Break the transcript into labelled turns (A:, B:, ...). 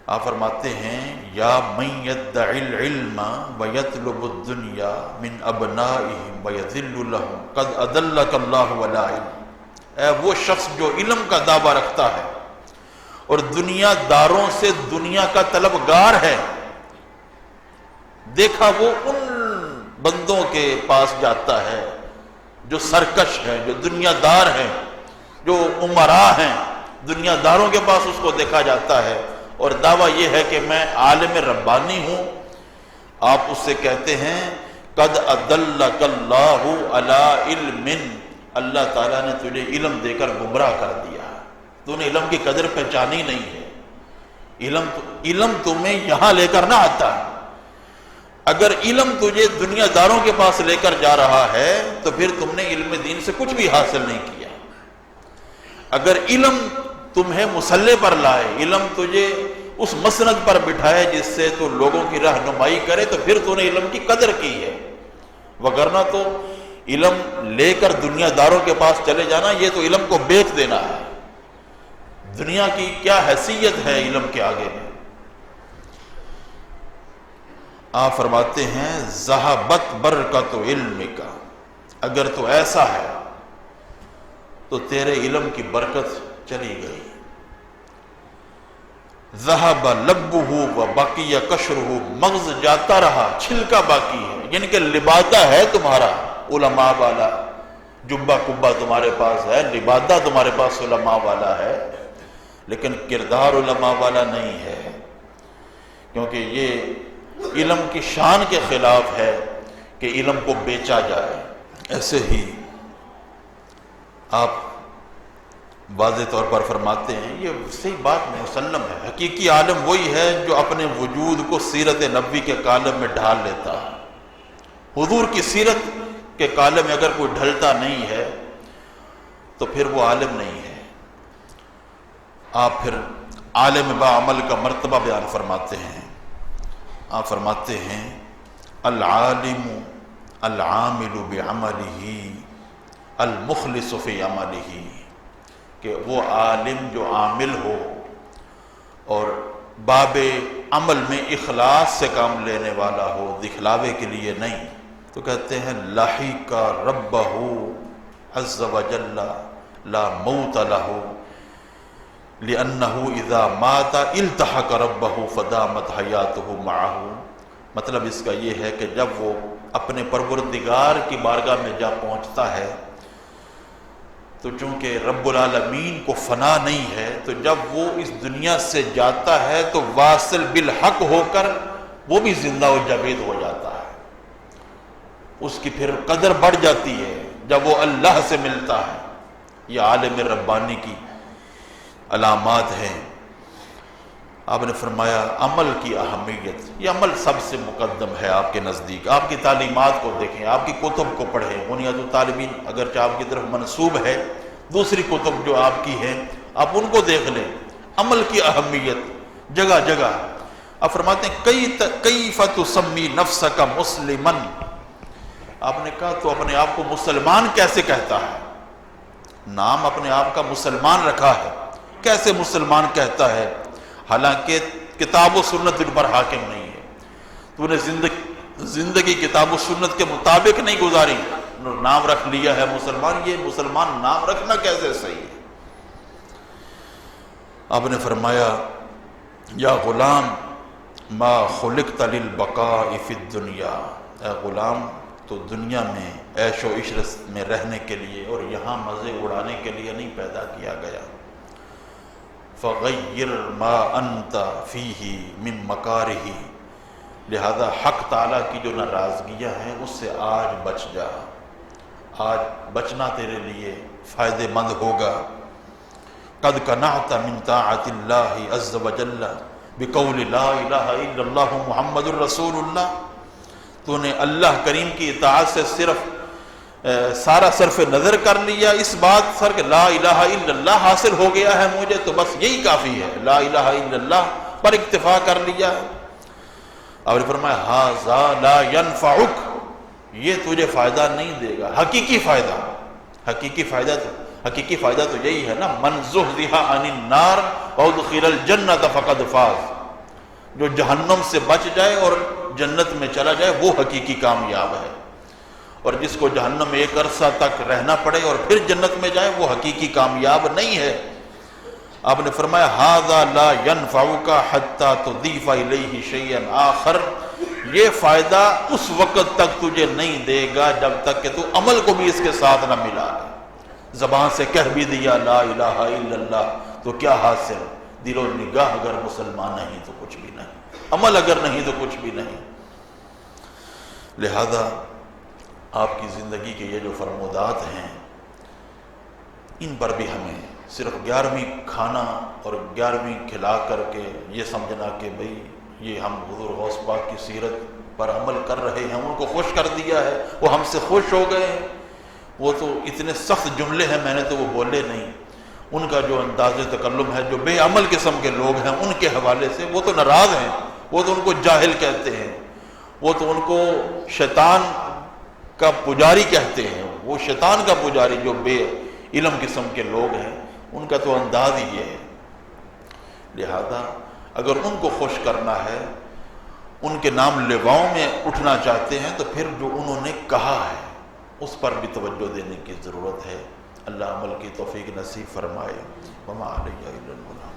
A: آپ فرماتے ہیں یا من یدعی العلم ویطلب الدنیا من ابنائہم ویذل لہم قد اضلک اللہ ولا علم، اے وہ شخص جو علم کا دعویٰ رکھتا ہے اور دنیا داروں سے دنیا کا طلبگار ہے، دیکھا وہ ان بندوں کے پاس جاتا ہے جو سرکش ہیں، جو دنیا دار ہیں، جو امراء ہیں، دنیا داروں کے پاس اس کو دیکھا جاتا ہے، اور دعویٰ یہ ہے کہ میں عالم ربانی ہوں۔ آپ اس سے کہتے ہیں قد اضلک اللہ علی علم، اللہ تعالیٰ نے تجھے علم دے کر گمراہ کر دیا، تو نے علم کی قدر پہچانی نہیں ہے۔ علم تمہیں یہاں لے کر نہ آتا، اگر علم تجھے دنیا داروں کے پاس لے کر جا رہا ہے تو پھر تم نے علم دین سے کچھ بھی حاصل نہیں کیا۔ اگر علم تمہیں مسلح پر لائے، علم تجھے اس مسند پر بٹھائے جس سے تو لوگوں کی رہنمائی کرے، تو پھر تو نے علم کی قدر کی ہے، وگرنہ تو علم لے کر دنیا داروں کے پاس چلے جانا یہ تو علم کو بیچ دینا ہے۔ دنیا کی کیا حیثیت ہے علم کے آگے میں؟ آپ فرماتے ہیں ذہبت برکت علمک، اگر تو ایسا ہے تو تیرے علم کی برکت چلی گئی۔ ذہب لبہ و بقی قشرہ، مغز جاتا رہا چھلکا باقی ہے، یعنی کہ لبادہ ہے تمہارا علماء والا، جبہ کبہ تمہارے پاس ہے، لبادہ تمہارے پاس علماء والا ہے، لیکن کردار علماء والا نہیں ہے، کیونکہ یہ علم کی شان کے خلاف ہے کہ علم کو بیچا جائے۔ ایسے ہی آپ واضح طور پر فرماتے ہیں، یہ صحیح بات مسلم ہے، حقیقی عالم وہی ہے جو اپنے وجود کو سیرت نبوی کے کالم میں ڈھال لیتا ہے۔ حضور کی سیرت کے کالم میں اگر کوئی ڈھلتا نہیں ہے تو پھر وہ عالم نہیں ہے۔ آپ پھر عالم با عمل کا مرتبہ بیان فرماتے ہیں۔ آپ فرماتے ہیں العالم العامل بعملہ المخلص فی عملہ، کہ وہ عالم جو عامل ہو اور باب عمل میں اخلاص سے کام لینے والا ہو، دکھلاوے کے لیے نہیں، تو کہتے ہیں لحق ربہ عز وجل لا موت لہ لأنہ اذا مات التحق ربہ فدامت حیاتہ معہ۔ مطلب اس کا یہ ہے کہ جب وہ اپنے پروردگار کی بارگاہ میں جا پہنچتا ہے تو چونکہ رب العالمین کو فنا نہیں ہے، تو جب وہ اس دنیا سے جاتا ہے تو واصل بالحق ہو کر وہ بھی زندہ و جاوید ہو جاتا ہے، اس کی پھر قدر بڑھ جاتی ہے جب وہ اللہ سے ملتا ہے۔ یہ عالم ربانی کی علامات ہیں۔ آپ نے فرمایا عمل کی اہمیت، یہ عمل سب سے مقدم ہے آپ کے نزدیک۔ آپ کی تعلیمات کو دیکھیں، آپ کی کتب کو پڑھیں، بنیاد الطالبین اگرچہ آپ کی طرف منسوب ہے، دوسری کتب جو آپ کی ہیں آپ ان کو دیکھ لیں، عمل کی اہمیت جگہ جگہ۔ آپ فرماتے ہیں کیف تسمی نفسک مسلما، آپ نے کہا تو اپنے آپ کو مسلمان کیسے کہتا ہے؟ نام اپنے آپ کا مسلمان رکھا ہے، کیسے مسلمان کہتا ہے حالانکہ کتاب و سنت ان پر حاکم نہیں ہے؟ تو نے زندگی کتاب و سنت کے مطابق نہیں گزاری، نام رکھ لیا ہے مسلمان۔ یہ مسلمان نام رکھنا کیسے صحیح ہے؟ آپ نے فرمایا یا غلام ما خلقت للبقاء فی الدنیا، اے غلام تو دنیا میں عیش و عشرت میں رہنے کے لیے اور یہاں مزے اڑانے کے لیے نہیں پیدا کیا گیا۔ فغیر ما انت فیہ من مکارہ، لہذا حق تعالیٰ کی جو ناراضگیاں ہیں اس سے آج بچ جا، آج بچنا تیرے لیے فائدہ مند ہوگا۔ قد قنعت من طاعت اللہ عز وجل بقول لا الہ الا اللہ محمد الرسول اللہ، تو نے اللہ کریم کی اطاعت سے صرف سارا صرف نظر کر لیا اس بات سر کہ لا الہ الا اللہ حاصل ہو گیا ہے مجھے، تو بس یہی کافی ہے، لا الہ الا اللہ پر اکتفا کر لیا ہے۔ اور فرمایا ھذا لا ینفعک، یہ تجھے فائدہ نہیں دے گا، حقیقی فائدہ تو یہی ہے نا، من زحزح عن النار وادخل الجنۃ فقد فاز، جو جہنم سے بچ جائے اور جنت میں چلا جائے وہ حقیقی کامیاب ہے، اور جس کو جہنم میں ایک عرصہ تک رہنا پڑے اور پھر جنت میں جائے وہ حقیقی کامیاب نہیں ہے۔ آپ نے فرمایا ھذا لا ينفعک حتی تضیف الیہ شیئا آخر، یہ فائدہ اس وقت تک تجھے نہیں دے گا جب تک کہ تو عمل کو بھی اس کے ساتھ نہ ملا لے۔ زبان سے کہہ بھی دیا لا الہ الا اللہ تو کیا حاصل، دل و نگاہ اگر مسلمان نہیں تو کچھ بھی نہیں، عمل اگر نہیں تو کچھ بھی نہیں۔ لہذا آپ کی زندگی کے یہ جو فرمودات ہیں ان پر بھی ہمیں صرف 11ویں کھانا اور 11ویں کھلا کر کے یہ سمجھنا کہ بھئی یہ ہم حضور غوث پاک کی سیرت پر عمل کر رہے ہیں، ان کو خوش کر دیا ہے، وہ ہم سے خوش ہو گئے ہیں، وہ تو اتنے سخت جملے ہیں میں نے تو وہ بولے نہیں۔ ان کا جو انداز تکلم ہے، جو بے عمل قسم کے لوگ ہیں ان کے حوالے سے وہ تو ناراض ہیں، وہ تو ان کو جاہل کہتے ہیں، وہ تو ان کو شیطان کا پجاری کہتے ہیں، وہ شیطان کا پجاری جو بے علم قسم کے لوگ ہیں ان کا تو انداز ہی یہ ہے۔ لہذا اگر ان کو خوش کرنا ہے، ان کے نام لواؤں میں اٹھنا چاہتے ہیں تو پھر جو انہوں نے کہا ہے اس پر بھی توجہ دینے کی ضرورت ہے۔ اللہ عمل کی توفیق نصیب فرمائے۔ وما علیہ الا البلاغ۔